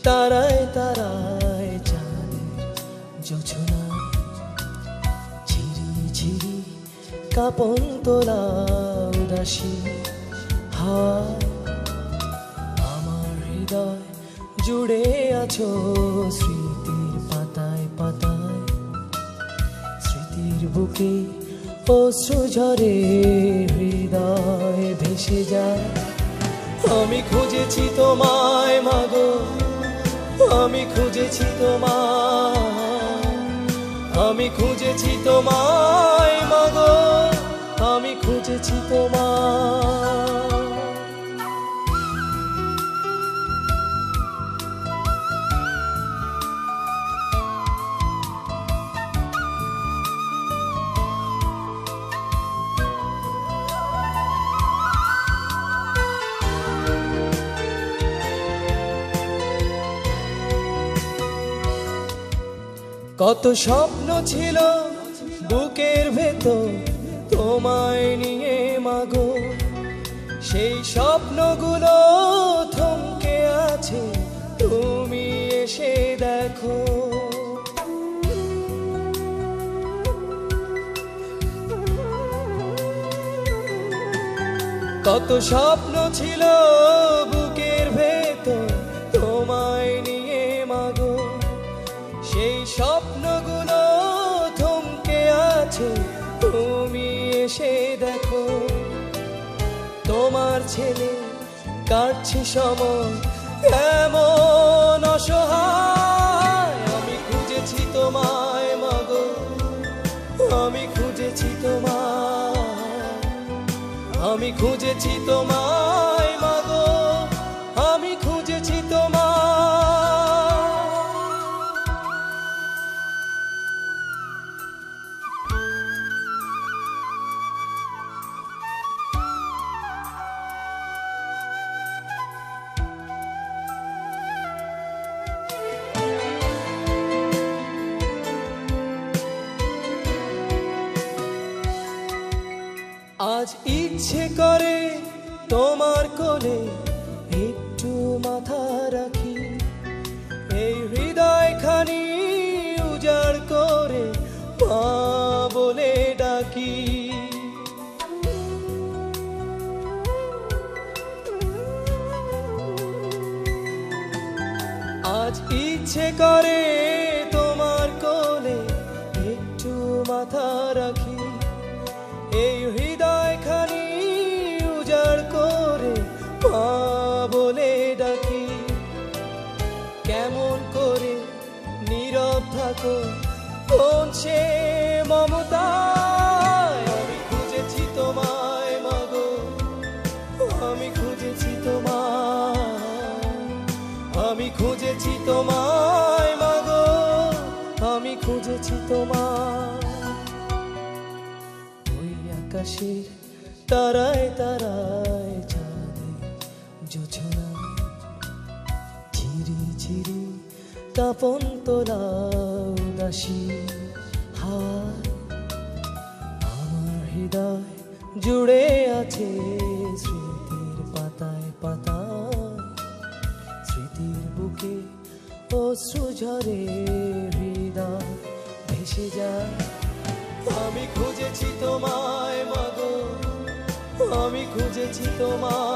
তারায় তারায় চাঁদের জোছনা ঝিরি ঝিরি কাঁপন তোলা উদাসী হায় আমার হৃদয় জুড়ে আছো স্মৃতির পাতায় পাতায় স্মৃতির বুকে অশ্রু ঝরে হৃদয় ভেসে যায় আমি খুঁজেছি তোমায় মাগো আমি খুঁজেছি তোমায় আমি খুঁজেছি তোমায় মাগো আমি খুঁজেছি তোমায় কত স্বপ্ন ছিল বুকের ভেতর তোমায় নিয়ে মাগো সেই স্বপ্নগুলো থমকে আছে তুমি এসে দেখো কত স্বপ্ন ছিল বুকের ভেতর তোমায় নিয়ে মাগো সেই স্বপ্নগুলো থমকে আছে তুমি এসে দেখো তোমার ছেলে কাটছে সময় এমন অসহায় আমি খুঁজেছি তোমায় মাগো আমি খুঁজেছি তোমায় আমি খুঁজেছি তোমায় মাগো আমি খুঁজেছি তোমায় আজ ইচ্ছে করে তোমার কোলে একটু মাথা রাখি এই হৃদয়খানি উজাড় করে মা বলে ডাকি আজ ইচ্ছে করে তোমার কোলে একটু মাথা রাখি এই হৃদয়খানি উজাড় করে মা বলে ডাকি কেমন করে নীরব থাকো কোন সে মমতায় আমি খুঁজেছি তোমায় মাগো আমি খুঁজেছি তোমায় আমি খুঁজেছি তোমায় মাগো আমি খুঁজেছি তোমায় আকাশের তারায় তারায় চাঁদের জোছনা ঝিরি ঝিরি কাঁপন তোলা উদাসী হায় আমার হৃদয় জুড়ে আছে স্মৃতির পাতায় পাতায় স্মৃতির বুকে অশ্রু ঝরে হৃদয় ভেসে যায় আমি খুঁজেছি তোমায় মাগো আমি খুঁজেছি তোমায়